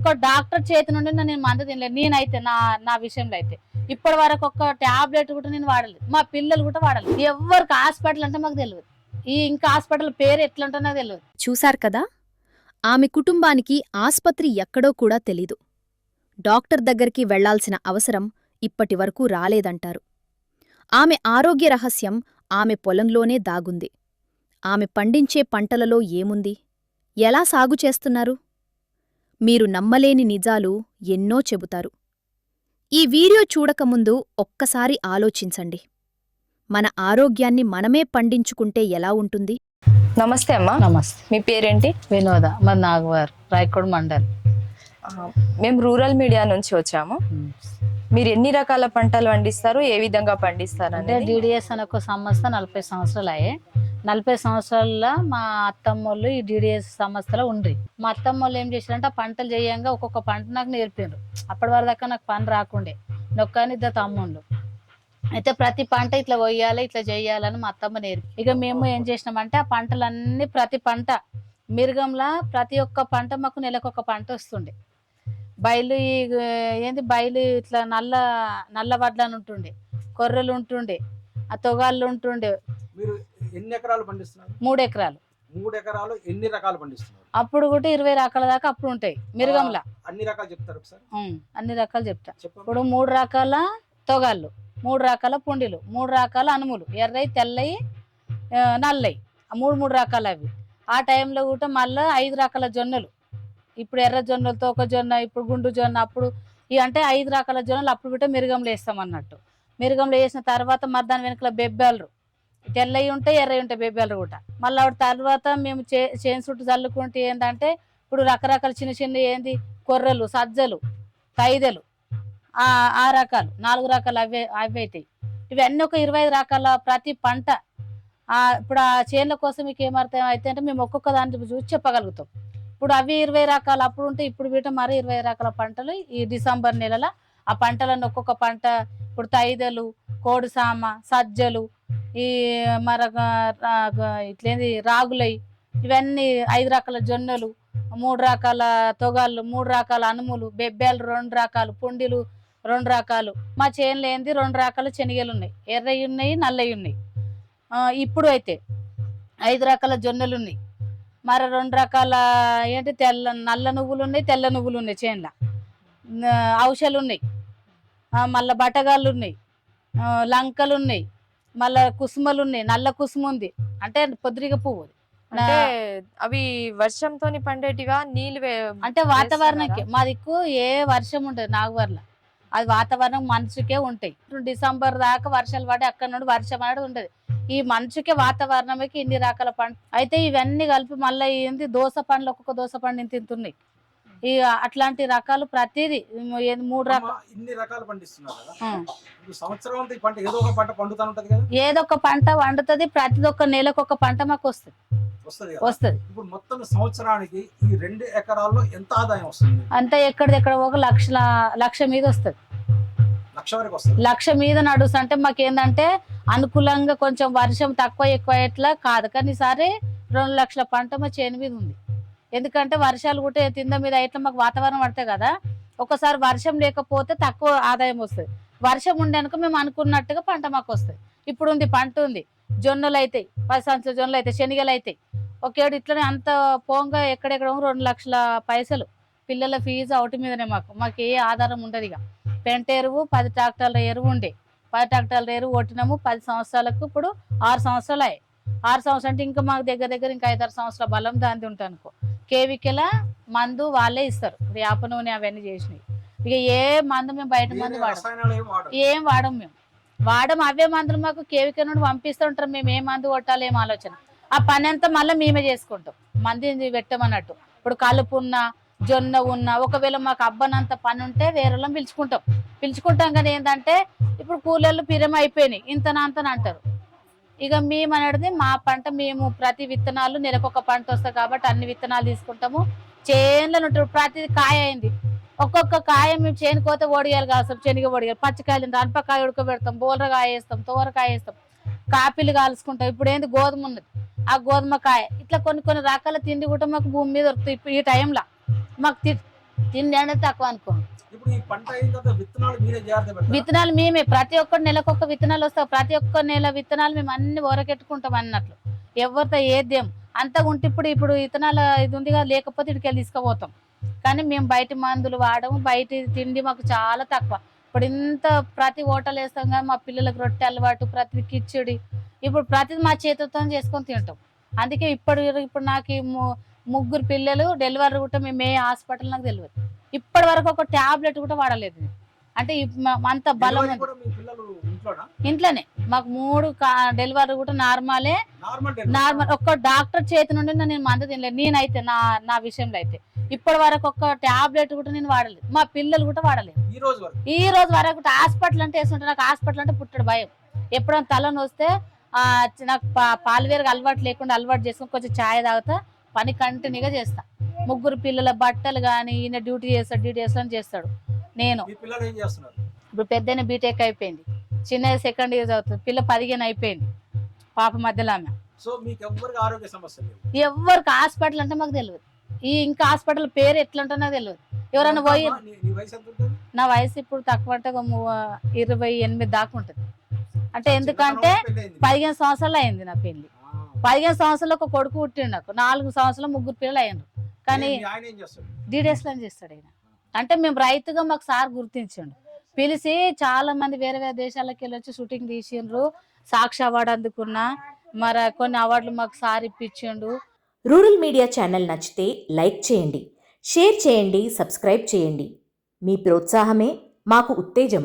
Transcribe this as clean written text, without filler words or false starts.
ఒక డాక్టర్ చేతి నుండి నేను మందు తినలేదు. నేనైతే నా నా విషయంలో అయితే ఇప్పటి వరకు ఒక టాబ్లెట్ కూడా నేను వాడలేదు. మా పిల్లలు కూడా వాడలేదు. ఎవరికి హాస్పిటల్ అంటే మాకు తెలియదు. ఇంకా హాస్పిటల్ పేరు ఎట్లా ఉంటుందో నాకు తెలియదు. చూశారు కదా, ఆమె కుటుంబానికి ఆస్పత్రి ఎక్కడో కూడా తెలీదు. డాక్టర్ దగ్గరికి వెళ్లాల్సిన అవసరం ఇప్పటివరకూ రాలేదంటారు. ఆమె ఆరోగ్య రహస్యం ఆమె పొలంలోనే దాగుంది. ఆమె పండించే పంటలలో ఏముంది? ఎలా సాగు చేస్తున్నారు? మీరు నమ్మలేని నిజాలు ఎన్నో చెబుతారు. ఈ వీడియో చూడకముందు ఒక్కసారి ఆలోచించండి. మన ఆరోగ్యాన్ని మనమే పండించుకుంటే ఎలా ఉంటుంది? నమస్తే అమ్మా. నమస్తే. మీ పేరేంటి? వినోద, మరి నాగవారు, రాయకోడ్ మండల్. మేము రూరల్ మీడియా నుంచి వచ్చాము. మీరు ఎన్ని రకాల పంటలు పండిస్తారు, ఏ విధంగా పండిస్తారు అంటే అనేది? డిడిఎస్ అనే ఒక సంస్థ 40 సంవత్సరాలు అయ్యాయి. 40 సంవత్సరాల్లో మా అత్తమ్మోళ్ళు ఈ డిడిఎస్ సంస్థలో ఉండ్రి. మా అత్తమ్మోళ్ళు ఏం చేశారంటే ఆ పంటలు చేయంగా ఒక్కొక్క పంట నాకు నేర్పారు. అప్పటి వరకు దాకా నాకు పని రాకుండే. నొక్కని ఇద్దరు తమ్ముళ్ళు అయితే ప్రతి పంట ఇట్లా కొయ్యాలి, ఇట్లా చేయాలని మా అత్తమ్మ నేర్పి, ఇక మేము ఏం చేసినామంటే ఆ పంటలన్నీ ప్రతి పంట మిరుగంలా ప్రతి ఒక్క పంట మాకు నెలకొక పంట వస్తుండే. బయలు ఏంది బయలు ఇట్లా నల్ల నల్ల వడ్లని ఉంటుండే, కొర్రలు ఉంటుండే, ఆ తొగాళ్ళు ఉంటుండే. మీరు ఎన్ని ఎకరాలు పండిస్తున్నారు? 3 ఎకరాలు. 3 ఎకరాలు ఎన్ని రకాలు పండిస్తున్నారు? అప్పుడు కూడా 20 రకాల దాకా అప్పుడు ఉంటాయి మిరుగంలా. అన్ని రకాలు చెప్తారు ఒకసారి? అన్ని రకాలు చెప్తా. చెప్పండి. ఇప్పుడు 3 రకాల తొగాళ్ళు, 3 రకాల పుండిలు, 3 రకాల అనుములు, ఎర్రయి, తెల్లయి, నల్లయి, 3 రకాలు అవి. ఆ టైంలో కూడా మళ్ళీ 5 రకాల జొన్నలు. ఇప్పుడు ఎర్ర జొన్నలు, తోక జొన్న, ఇప్పుడు గుండు జొన్న. అప్పుడు అంటే 5 రకాల జొన్నలు అప్పుడు బిట్ట మిరుగంలో వేస్తాం అన్నట్టు. మిరుగంలో వేసిన తర్వాత మరి దాని వెనుకల బెబ్బెలరు, తెల్లయి ఉంటాయి, ఎర్రయి ఉంటాయి బెబ్బెలరు కూడా. మళ్ళీ ఆవిడ తర్వాత మేము చేను చుట్టూ చల్లుకుంటే ఏంటంటే ఇప్పుడు రకరకాల చిన్న చిన్న ఏంది కొర్రలు, సజ్జలు, కైదెలు, ఆ రకాలు 4 రకాలు అవి అవుతాయి. ఇవన్నీ ఒక 25 రకాల ప్రతి పంట. ఇప్పుడు ఆ చేనుల కోసం మీకు ఏమర్థం అయితే అంటే మేము ఒక్కొక్క దాన్ని చూసి చెప్పగలుగుతాం. ఇప్పుడు అవి 20 రకాలు అప్పుడు ఉంటే ఇప్పుడు బిట్ట మరి 20 రకాల పంటలు ఈ డిసెంబర్ నెలలో ఆ పంటలను ఒక్కొక్క పంట. ఇప్పుడు తైదలు, కోడిసామ, సజ్జలు, ఈ మరొక ఇట్లేంది రాగులై, ఇవన్నీ 5 రకాల జొన్నలు, 3 రకాల తొగాళ్ళు, 3 రకాల అనుములు, బెబ్బెలు 2 రకాలు, పుండిలు 2 రకాలు. మా చేనులో ఏంది 2 రకాల శనగలు ఉన్నాయి, ఎర్రయి ఉన్నాయి, నల్లయి ఉన్నాయి. ఇప్పుడు అయితే 5 రకాల జొన్నలు ఉన్నాయి, మరి 2 రకాల ఏంటి నల్ల నువ్వులు ఉన్నాయి, తెల్ల నువ్వులు ఉన్నాయి చేనులో. ఔషలు ఉన్నాయి, మళ్ళీ బటగాళ్ళు ఉన్నాయి, లంకలు ఉన్నాయి, మళ్ళీ కుసుమలు ఉన్నాయి, నల్ల కుసుమ ఉంది అంటే పొద్దురిగ పువ్వు. అంటే అవి వర్షంతో పండేటిగా నీళ్ళు అంటే వాతావరణంకి మా దిక్కు ఏ వర్షం ఉంటుంది నాగవర్ల, అది వాతావరణం మనిషికే ఉంటాయి. డిసెంబర్ దాకా వర్షాలు పడి అక్కడ నుండి వర్షం అనేది ఉంటుంది. ఈ మనిషికే వాతావరణంకి ఇన్ని రకాల పంట అయితే ఇవన్నీ కలిపి మళ్ళీ ఏంది దోస పండ్లు, ఒక్కొక్క దోస పండు ఇంత ఉన్నాయి. ఈ అట్లాంటి రకాలు ప్రతిదీ 3 రకాలు. ఇన్ని రకాలు పండిస్తున్నారు కదా, సంవత్సరం అంతా ఈ పంట ఏదో ఒక పంట పండుతా ఉంటది కదా? ఏదో ఒక పంట వండుతుంది, ప్రతి ఒక్క నెలకు ఒక పంట మాకు వస్తుంది. ఇప్పుడు మొత్తం సంవత్సరానికి ఈ 2 ఎకరాల్లో ఎంత ఆదాయం వస్తుంది? అంతా ఎక్కడిదెక్కడ ఒక లక్ష మీద వస్తుంది. 1,00,000 వరకు వస్తుంది. 1,00,000 మీద నడుస్తు. అంటే మాకేందంటే అనుకూలంగా కొంచెం వర్షం తక్కువ ఎక్కువ ఎట్లా కాదు, కానీ ఈసారి 2 లక్షల పంట మా చేను మీద ఉంది. ఎందుకంటే వర్షాలు కూడా తింద మీద ఇట్లా మాకు వాతావరణం పడతాయి కదా, ఒకసారి వర్షం లేకపోతే తక్కువ ఆదాయం వస్తుంది. వర్షం ఉండేనుక మేము అనుకున్నట్టుగా పంట మాకు వస్తుంది. ఇప్పుడు ఉంది పంట ఉంది, జొన్నలు అవుతాయి, 10 సంవత్సరాల జొన్నలు అవుతాయి, శనగలు అవుతాయి. ఒకేడు ఇట్లనే అంత పోంగా ఎక్కడెక్కడ 2 లక్షల పైసలు పిల్లల ఫీజు ఒకటి మీదనే. మాకు ఏ ఆధారం ఉండదు. ఇక పెంట ఎరువు 10 ట్రాక్టర్ల ఎరువు ఉండే, 10 ట్రాక్టర్ల ఎరువు కొట్టినాము 10 సంవత్సరాలకు. ఇప్పుడు 6 సంవత్సరాలు అయ్యాయి. 6 సంవత్సరాలు అంటే ఇంకా మాకు దగ్గర ఇంకా 5-6 సంవత్సరాల బలం దాంది ఉంటాయి అనుకో. కేవికల మందు వాళ్ళే ఇస్తారు, వేప నూనె అవన్నీ చేసినాయి. ఇక ఏ మందు మేము బయట మందు ఏం వాడం, మేము వాడము. అవే మందులు మాకు కేవిక నుండి పంపిస్తూ ఉంటారు. మేము ఏ మందు కొట్టాలి ఏం ఆలోచన, ఆ పని అంతా మళ్ళీ మేమే చేసుకుంటాం, మంది పెట్టమన్నట్టు. ఇప్పుడు కలుపు ఉన్నా, జొన్న ఉన్నా, ఒకవేళ మాకు అబ్బనంత పని ఉంటే వేరే వాళ్ళని పిలుచుకుంటాం. కానీ ఏంటంటే ఇప్పుడు కూలీళ్ళు పిరం అయిపోయినాయి, ఇంతనంతన అంటారు. ఇక మేము అనేది మా పంట మేము ప్రతి విత్తనాలు నెలకొక పంట వస్తాయి కాబట్టి అన్ని విత్తనాలు తీసుకుంటాము. చేనులను ప్రతి కాయ అయింది, ఒక్కొక్క కాయ మేము చేనుకోతే ఓడియాలు కాస్తాం, శనగ ఓడియాలు, పచ్చికాయలు అనపకాయ ఉడకబెడతాం, బోలరకాయ వేస్తాం, తోరకాయ వేస్తాం, కాపీలు కాల్చుకుంటాం. ఇప్పుడు ఏంది గోధుమ ఉన్నది, ఆ గోధుమ కాయ, ఇట్లా కొన్ని రకాల తిండి కూడా మాకు భూమి మీద దొరుకుతాయి. ఈ టైంలో మాకు తిండి అనేది తక్కువ అనుకో. ఇప్పుడు ఈ పంట అయిన తర్వాత విత్తనాలు మీరే జాగ్రత్త పెడతారా? విత్తనాలు మేమే ప్రతి ఒక్క నెలకొక విత్తనాలు వస్తాయి. ప్రతి ఒక్క నెల విత్తనాలు మేము అన్ని ఓరకెట్టుకుంటాం అన్నట్లు. ఎవరితో ఏద్యం అంతగా ఉంటే ఇప్పుడు విత్తనాల ఇది ఉందిగా, లేకపోతే ఇటుకెళ్ళి తీసుకుపోతాం. కానీ మేము బయట మందులు వాడము, బయట తిండి మాకు చాలా తక్కువ. ఇప్పుడు ఇంత ప్రతి హోటల్ వేస్తాం కానీ మా పిల్లలకు రొట్టె అలవాటు, ప్రతి కిచిడి, ఇప్పుడు ప్రతిది మా చేతులతో చేసుకొని తింటాం. అందుకే ఇప్పుడు నాకు ముగ్గురు పిల్లలు డెలివరీ కూడా మేము ఏ హాస్పిటల్ నాకు తెలియదు. ఇప్పటి వరకు ఒక టాబ్లెట్ కూడా వాడలేదు నేను. అంటే అంత బలం డెలివరీ ఉంది. కూడా మీ పిల్లలు ఇంట్లోనా? ఇంట్లోనే మాకు 3 డెలివరీ కూడా నార్మల్. ఒక్క డాక్టర్ చేతి నుండి నేను మందు తినలేదు. నేనైతే నా విషయంలో అయితే ఇప్పటి వరకు ఒక్క టాబ్లెట్ కూడా నేను వాడలేదు. మా పిల్లలు కూడా వాడలేదు ఈ రోజు వరకు. హాస్పిటల్ అంటే వేస్తుంటే నాకు హాస్పిటల్ అంటే పుట్టడు భయం. ఎప్పుడైనా తలని వస్తే నాకు పాలువేరుగా అలవాటు లేకుండా అలవాటు చేసుకుని కొంచెం ఛాయ్ తాగుతా, పని కంటిన్యూగా చేస్తా. ముగ్గురు పిల్లల బట్టలు కానీ ఈయన డ్యూటీ చేస్తాడు. నేను ఇప్పుడు పెద్దనే బీటెక్ అయిపోయింది, చిన్న సెకండ్ ఇయర్ చదువుతుంది, పిల్ల 15 అయిపోయింది, పాప మధ్యలో ఆమె. సో మీకు ఎవరికి ఆరోగ్య సమస్యలు లేవు? ఎవరికి హాస్పిటల్ అంటే మాకు తెలియదు. ఇంకా హాస్పిటల్ పేరు ఎట్లా ఉంటుందో నాకు తెలియదు. ఎవరైనా పోయి నా వయసు ఇప్పుడు తక్కువ అంటే 28 దాకా ఉంటుంది. అంటే ఎందుకంటే 15 సంవత్సరాలు అయింది నా పెళ్లి. 15 సంవత్సరాలు ఒక కొడుకు పుట్టిండు నాకు. 4 సంవత్సరాలు ముగ్గురు పిల్లలు అయ్యారు. కానీ డీడీఎస్ లో చేస్తాడు ఆయన. అంటే మేము రైతుగా మాకు సార్ గుర్తించండు, పిలిచి చాలా మంది వేరే వేరే దేశాలకు వెళ్ళి వచ్చి షూటింగ్ తీసిండ్రు, సాక్షి అవార్డు అందుకున్నా, మరి కొన్ని అవార్డులు మాకు సార్ ఇప్పించిండు. రూరల్ మీడియా ఛానల్ నచ్చితే లైక్ చేయండి, షేర్ చేయండి, సబ్స్క్రైబ్ చేయండి. మీ ప్రోత్సాహమే మాకు ఉత్తేజం.